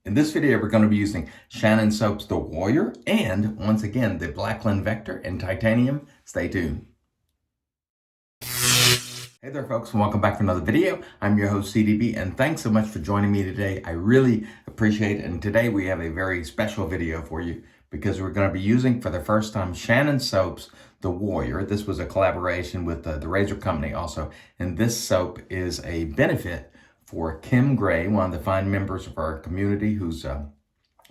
In this video, we're going to be using Shannon Soap's The Warrior and, once again, the Blackland Vector in titanium. Stay tuned. Hey there, folks, and welcome back for another video. I'm your host, CDB, and thanks so much for joining me today. I really appreciate it, and today we have a very special video for you because we're going to be using, for the first time, Shannon Soap's The Warrior. This was a collaboration with the razor company also, and this soap is a benefit for Kim Gray, one of the fine members of our community who's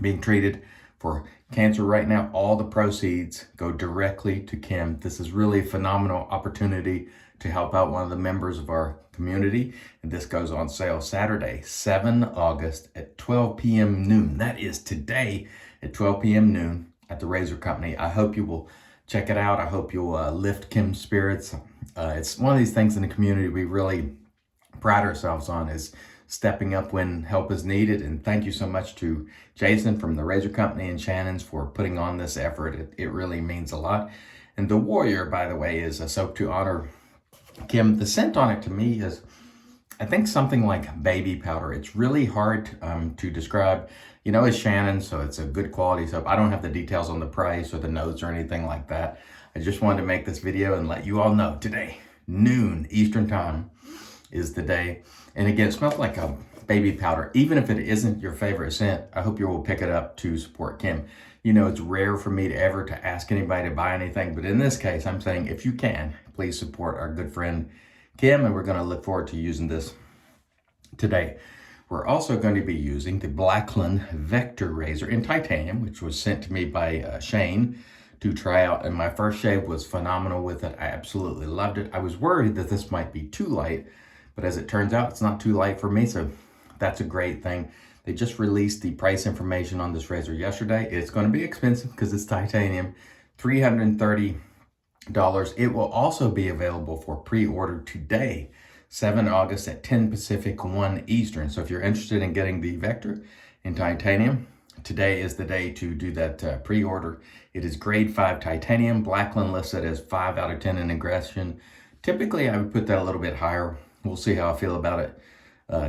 being treated for cancer right now. All the proceeds go directly to Kim. This is really a phenomenal opportunity to help out one of the members of our community. And this goes on sale Saturday, 7 August at 12 p.m. noon. That is today at 12 p.m. noon at the razor company. I hope you will check it out. I hope you'll lift Kim's spirits. It's one of these things in the community we really pride ourselves on, is stepping up when help is needed. And thank you so much to Jason from the razor company and Shannon's for putting on this effort. It really means a lot. And the Warrior, by the way, is a soap to honor Kim. The scent on it to me is, I think, something like baby powder. It's really hard to describe. You know, it's Shannon, so it's a good quality soap. I don't have the details on the price or the notes or anything like that. I just wanted to make this video and let you all know today, noon Eastern time, is the day. And again, it smells like a baby powder. Even if it isn't your favorite scent, I hope you will pick it up to support Kim. You know, it's rare for me to ever to ask anybody to buy anything, but in this case, I'm saying if you can, please support our good friend Kim, and we're going to look forward to using this today. We're also going to be using the Blackland Vector razor in titanium, which was sent to me by Shane to try out, and my first shave was phenomenal with it. I absolutely loved it. I was worried that this might be too light, but as it turns out, it's not too light for me, so that's a great thing. They just released the price information on this razor yesterday. It's going to be expensive because it's titanium, $330. It will also be available for pre-order today, 7 August at 10 Pacific, 1 Eastern. So if you're interested in getting the Vector in titanium, today is the day to do that pre-order. It is grade 5 titanium. Blackland lists it as 5 out of 10 in aggression. Typically, I would put that a little bit higher. We'll see how I feel about it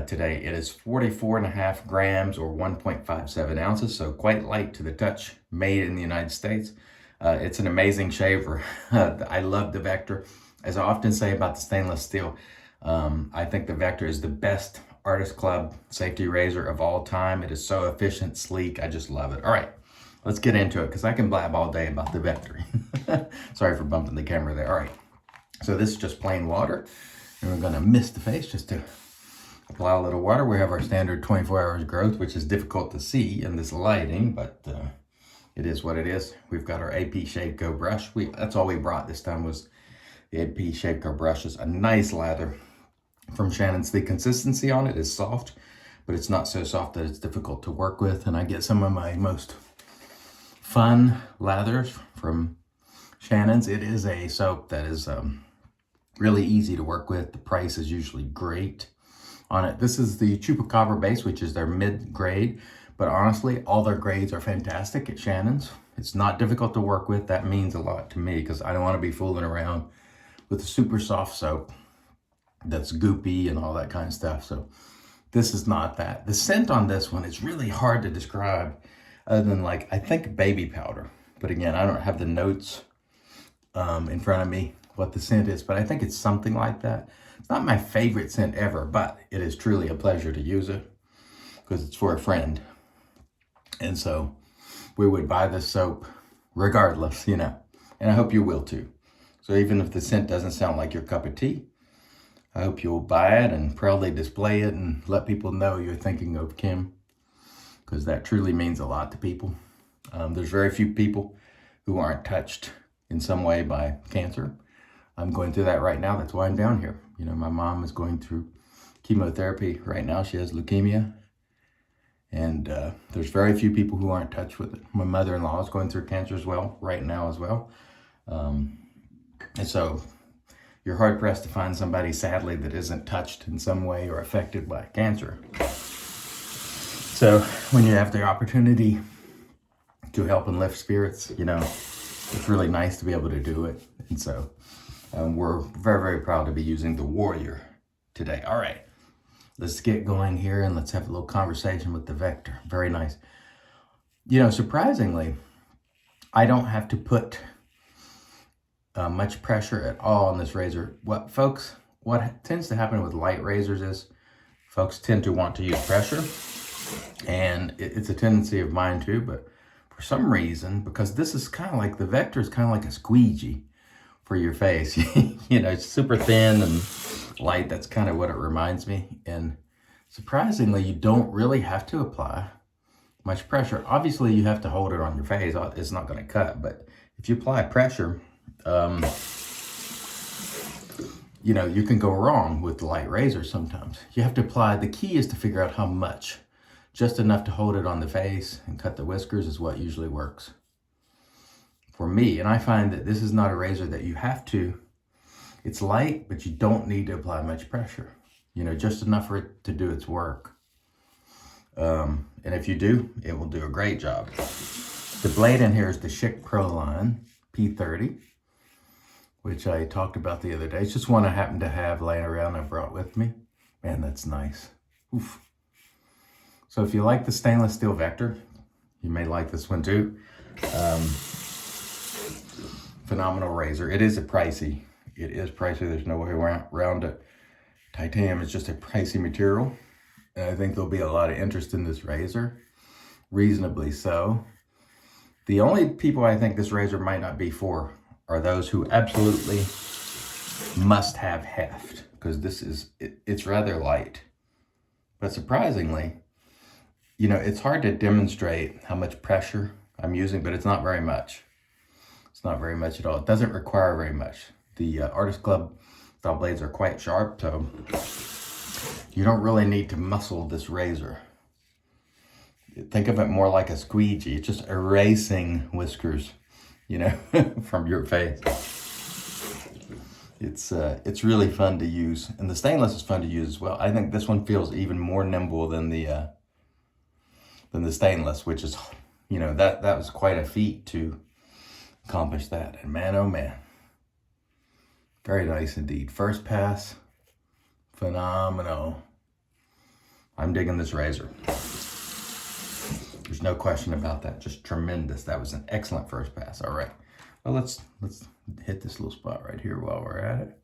today. It is 44.5 grams or 1.57 ounces, so quite light to the touch, made in the United States. It's an amazing shaver. I love the Vector. As I often say about the stainless steel, I think the Vector is the best Artist Club safety razor of all time. It is so efficient, sleek. I just love it. All right, let's get into it because I can blab all day about the Vector. Sorry for bumping the camera there. All right, so this is just plain water. And we're gonna mist the face just to apply a little water. We have our standard 24 hours growth, which is difficult to see in this lighting, but it is what it is. We've got our APShaveco brush. That's all we brought this time was the APShaveco brushes. A nice lather from Shannon's. The consistency on it is soft, but it's not so soft that it's difficult to work with. And I get some of my most fun lathers from Shannon's. It is a soap that is really easy to work with. The price is usually great on it. This is the Chupacabra base, which is their mid-grade, but honestly, all their grades are fantastic at Shannon's. It's not difficult to work with. That means a lot to me because I don't want to be fooling around with a super soft soap that's goopy and all that kind of stuff. So this is not that. The scent on this one is really hard to describe other than, like, I think baby powder. But again, I don't have the notes in front of me what the scent is, but I think it's something like that. It's not my favorite scent ever, but it is truly a pleasure to use it because it's for a friend. And so we would buy this soap regardless, you know, and I hope you will too. So even if the scent doesn't sound like your cup of tea, I hope you'll buy it and proudly display it and let people know you're thinking of Kim, because that truly means a lot to people. There's very few people who aren't touched in some way by cancer. I'm going through that right now. That's why I'm down here. You know, my mom is going through chemotherapy right now. She has leukemia. And there's very few people who aren't touched with it. My mother-in-law is going through cancer as well, right now as well. And so you're hard-pressed to find somebody, sadly, that isn't touched in some way or affected by cancer. So when you have the opportunity to help and lift spirits, you know, it's really nice to be able to do it. And so we're very, very proud to be using the Warrior today. All right, let's get going here and let's have a little conversation with the Vector. Very nice. You know, surprisingly, I don't have to put much pressure at all on this razor. What tends to happen with light razors is folks tend to want to use pressure, and it's a tendency of mine too, but for some reason, because this is kind of like, the Vector is kind of like a squeegee for your face. You know, it's super thin and light. That's kind of what it reminds me. And surprisingly, you don't really have to apply much pressure. Obviously, you have to hold it on your face. It's not going to cut, but if you apply pressure, you know, you can go wrong with the light razor sometimes. You have to apply, the key is to figure out how much. Just enough to hold it on the face and cut the whiskers is what usually works for me. And I find that this is not a razor that you have to, it's light, but you don't need to apply much pressure. You know, just enough for it to do its work. And if you do, it will do a great job. The blade in here is the Schick Pro Line P30, which I talked about the other day. It's just one I happen to have laying around I brought with me. Man, that's nice. Oof. So if you like the stainless steel Vector, you may like this one too. Phenomenal razor. It is pricey. It is pricey. There's no way around it. Titanium is just a pricey material. And I think there'll be a lot of interest in this razor. Reasonably so. The only people I think this razor might not be for are those who absolutely must have heft, because this is, it's rather light. But surprisingly, you know, it's hard to demonstrate how much pressure I'm using, but it's not very much. It's not very much at all. It doesn't require very much. The Artist Club style blades are quite sharp, so you don't really need to muscle this razor. Think of it more like a squeegee. It's just erasing whiskers, you know, from your face. It's really fun to use, and the stainless is fun to use as well. I think this one feels even more nimble than the stainless, which is, you know, that was quite a feat to accomplish that. And man, oh man, very nice indeed. First pass, phenomenal. I'm digging this razor. There's no question about that. Just tremendous. That was an excellent first pass. All right. Well, let's hit this little spot right here while we're at it.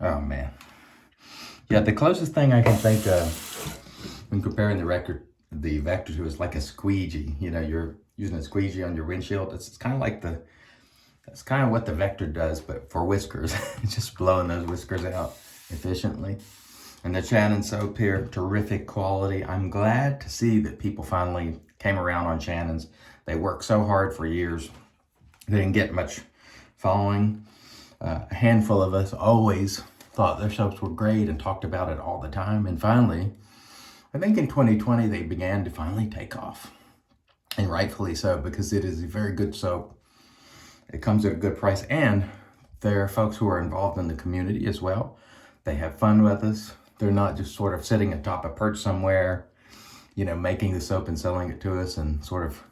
Oh man. Yeah, the closest thing I can think of when comparing the Vector to is like a squeegee. You know, you're using a squeegee on your windshield. It's kind of like that's kind of what the Vector does, but for whiskers. Just blowing those whiskers out efficiently. And the Shannon soap here, terrific quality. I'm glad to see that people finally came around on Shannon's. They worked so hard for years. They didn't get much following. A handful of us always thought their soaps were great and talked about it all the time. And finally, I think in 2020, they began to finally take off. And rightfully so, because it is a very good soap. It comes at a good price. And there are folks who are involved in the community as well. They have fun with us. They're not just sort of sitting atop a perch somewhere, you know, making the soap and selling it to us and sort of,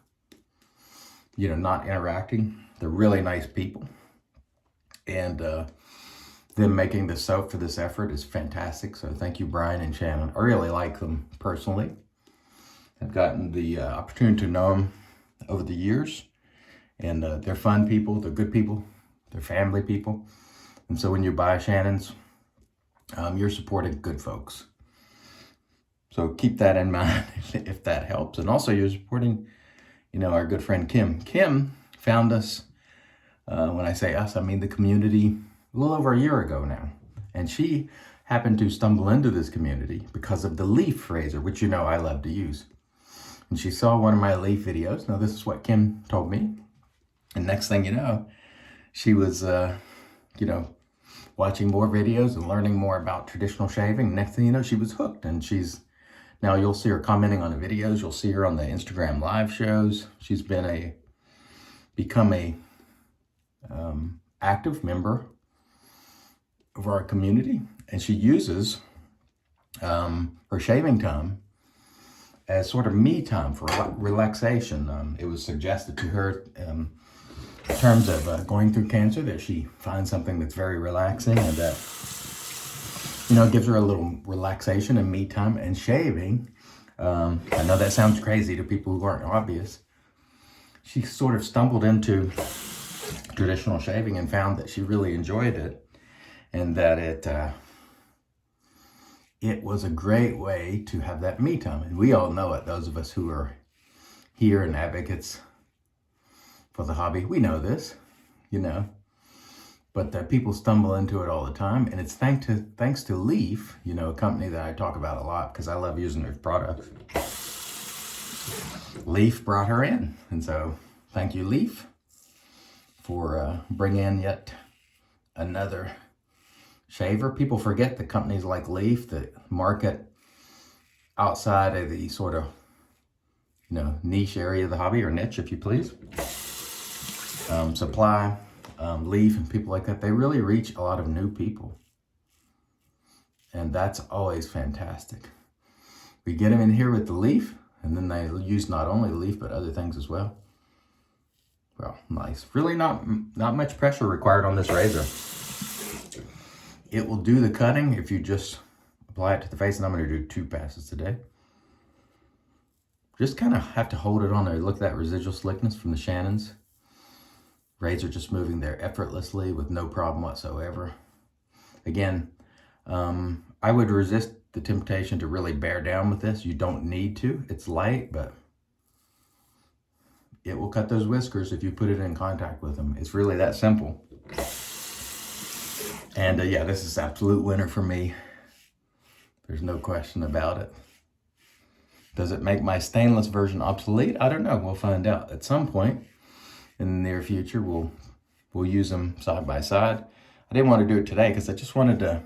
you know, not interacting. They're really nice people. And them making the soap for this effort is fantastic. So thank you, Brian and Shannon. I really like them personally. I've gotten the opportunity to know them over the years. And they're fun people. They're good people. They're family people. And so when you buy Shannon's, you're supporting good folks. So keep that in mind if that helps. And also you're supporting, you know, our good friend Kim. Kim found us, when I say us, I mean the community, a little over a year ago now. And she happened to stumble into this community because of the leaf razor, which you know I love to use. And she saw one of my leaf videos. Now this is what Kim told me. And next thing you know, she was, you know, watching more videos and learning more about traditional shaving. Next thing you know, she was hooked, and now you'll see her commenting on the videos. You'll see her on the Instagram live shows. She's become a active member of our community, and she uses her shaving time as sort of me time for relaxation. It was suggested to her in terms of going through cancer that she finds something that's very relaxing and that You know, it gives her a little relaxation and me time and shaving. I know that sounds crazy to people who aren't obvious. She sort of stumbled into traditional shaving and found that she really enjoyed it, and that it was a great way to have that me time. And we all know it, those of us who are here and advocates for the hobby, we know this, you know. But people stumble into it all the time, and it's thanks to Leaf, you know, a company that I talk about a lot because I love using their products. Leaf brought her in, and so thank you, Leaf, for bringing in yet another shaver. People forget that companies like Leaf that market outside of the sort of, you know, niche area of the hobby, or niche, if you please. Supply. Leaf and people like that, they really reach a lot of new people, and that's always fantastic. We get them in here with the Leaf, and then they use not only Leaf but other things as well. Well, nice. Really not much pressure required on this razor. It will do the cutting if you just apply it to the face, and I'm going to do 2 passes today. Just kind of have to hold it on there. Look at that residual slickness from the Shannons. Razor just moving there effortlessly with no problem whatsoever. Again, I would resist the temptation to really bear down with this. You don't need to. It's light, but it will cut those whiskers if you put it in contact with them. It's really that simple. And yeah, this is absolute winner for me. There's no question about it. Does it make my stainless version obsolete? I don't know. We'll find out at some point. In the near future, we'll use them side by side. I didn't want to do it today because I just wanted to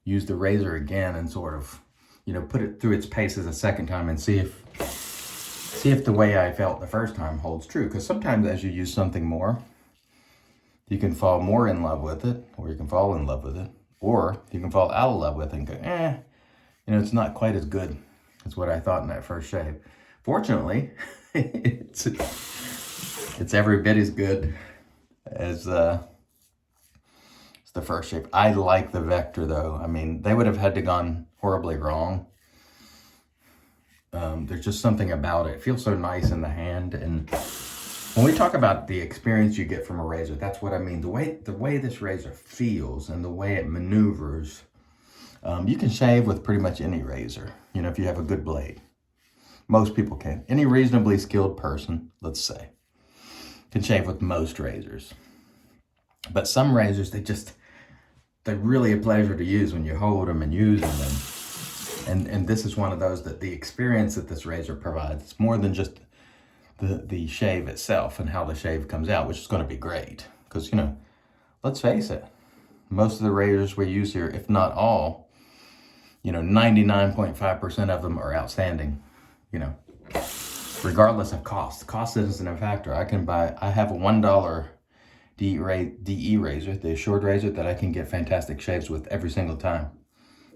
use the razor again and sort of, you know, put it through its paces a second time and see if the way I felt the first time holds true. Because sometimes as you use something more, you can fall more in love with it, or you can fall in love with it, or you can fall out of love with it and go, you know, it's not quite as good as what I thought in that first shave. Fortunately, it's every bit as good as the first shape. I like the Vector though. I mean, they would have had to gone horribly wrong. There's just something about it. It feels so nice in the hand. And when we talk about the experience you get from a razor, that's what I mean. The way this razor feels and the way it maneuvers. You can shave with pretty much any razor, you know, if you have a good blade. Most people can. Any reasonably skilled person, let's say, can shave with most razors. But some razors, they're really a pleasure to use when you hold them and use them. And this is one of those that the experience that this razor provides, it's more than just the shave itself and how the shave comes out, which is going to be great. Because, you know, let's face it, most of the razors we use here, if not all, you know, 99.5% of them are outstanding, you know. Regardless of cost. Cost isn't a factor. I have a $1 DE razor, the short razor, that I can get fantastic shaves with every single time,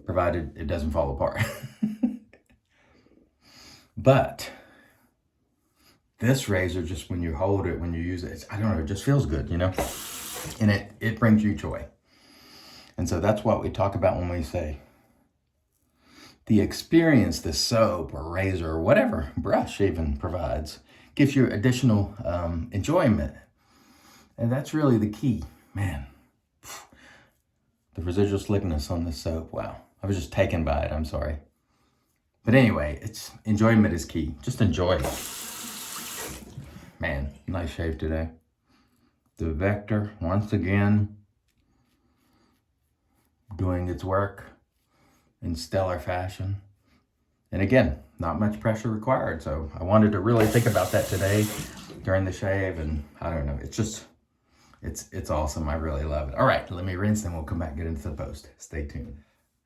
provided it doesn't fall apart. But this razor, just when you hold it, when you use it, I don't know, it just feels good, you know? And it brings you joy. And so that's what we talk about when we say the experience the soap or razor or whatever brush even provides gives you additional enjoyment. And that's really the key, man. The residual slickness on this soap, wow. I was just taken by it, I'm sorry. But anyway, enjoyment is key. Just enjoy it. Man, nice shave today. The Vector, once again, doing its work in stellar fashion. And again, not much pressure required. So I wanted to really think about that today during the shave. And I don't know, it's awesome. I really love it. All right, let me rinse and we'll come back and get into the post. Stay tuned.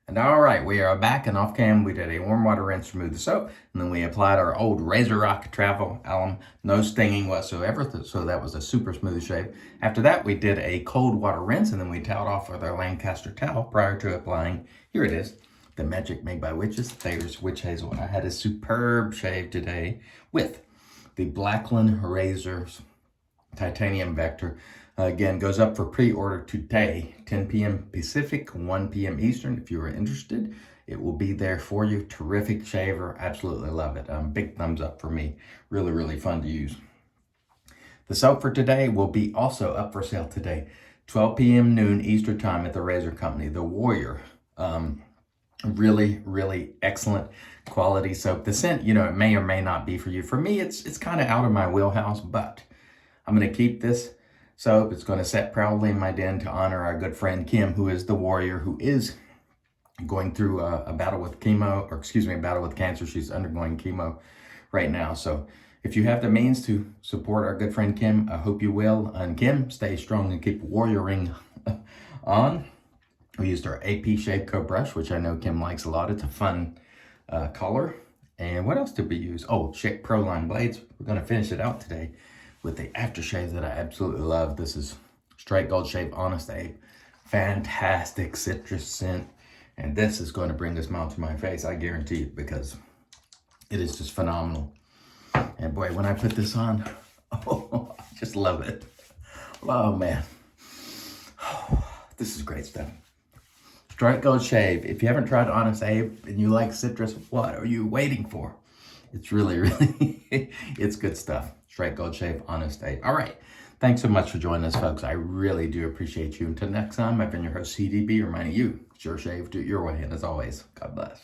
And all right, we are back and off cam. We did a warm water rinse to remove the soap, and then we applied our old Razor Rock Travel Alum, no stinging whatsoever, so that was a super smooth shave. After that, we did a cold water rinse, and then we toweled off with our Lancaster towel prior to applying, here it is, the Magic Made by Witches, Thayer's Witch Hazel. I had a superb shave today with the Blackland Razors Titanium Vector. Again, goes up for pre-order today, 10 p.m. Pacific, 1 p.m. Eastern. If you are interested, it will be there for you. Terrific shaver. Absolutely love it. Big thumbs up for me. Really, really fun to use. The soap for today will be also up for sale today, 12 p.m. noon Eastern time at the Razor Company, the Warrior. Really, really excellent quality soap. The scent, you know, it may or may not be for you. For me, it's kind of out of my wheelhouse, but I'm going to keep this soap. It's going to sit proudly in my den to honor our good friend Kim, who is the Warrior, who is going through a battle with chemo, or excuse me, a battle with cancer. She's undergoing chemo right now. So if you have the means to support our good friend Kim, I hope you will. And Kim, stay strong and keep warrioring on. We used our APShaveco brush, which I know Kim likes a lot. It's a fun color. And what else did we use? Oh, Schick Pro Line blades. We're going to finish it out today with the aftershave that I absolutely love. This is Straight Gold Shave Honest Abe. Fantastic citrus scent. And this is going to bring a smile to my face, I guarantee it, because it is just phenomenal. And boy, when I put this on, oh, I just love it. Oh, man. This is great stuff. Straight Gold Shave. If you haven't tried Honest Abe and you like citrus, what are you waiting for? It's really, really, it's good stuff. Straight Gold Shave Honest Abe. All right. Thanks so much for joining us, folks. I really do appreciate you. Until next time, I've been your host, CDB, reminding you, it's your shave, do it your way. And as always, God bless.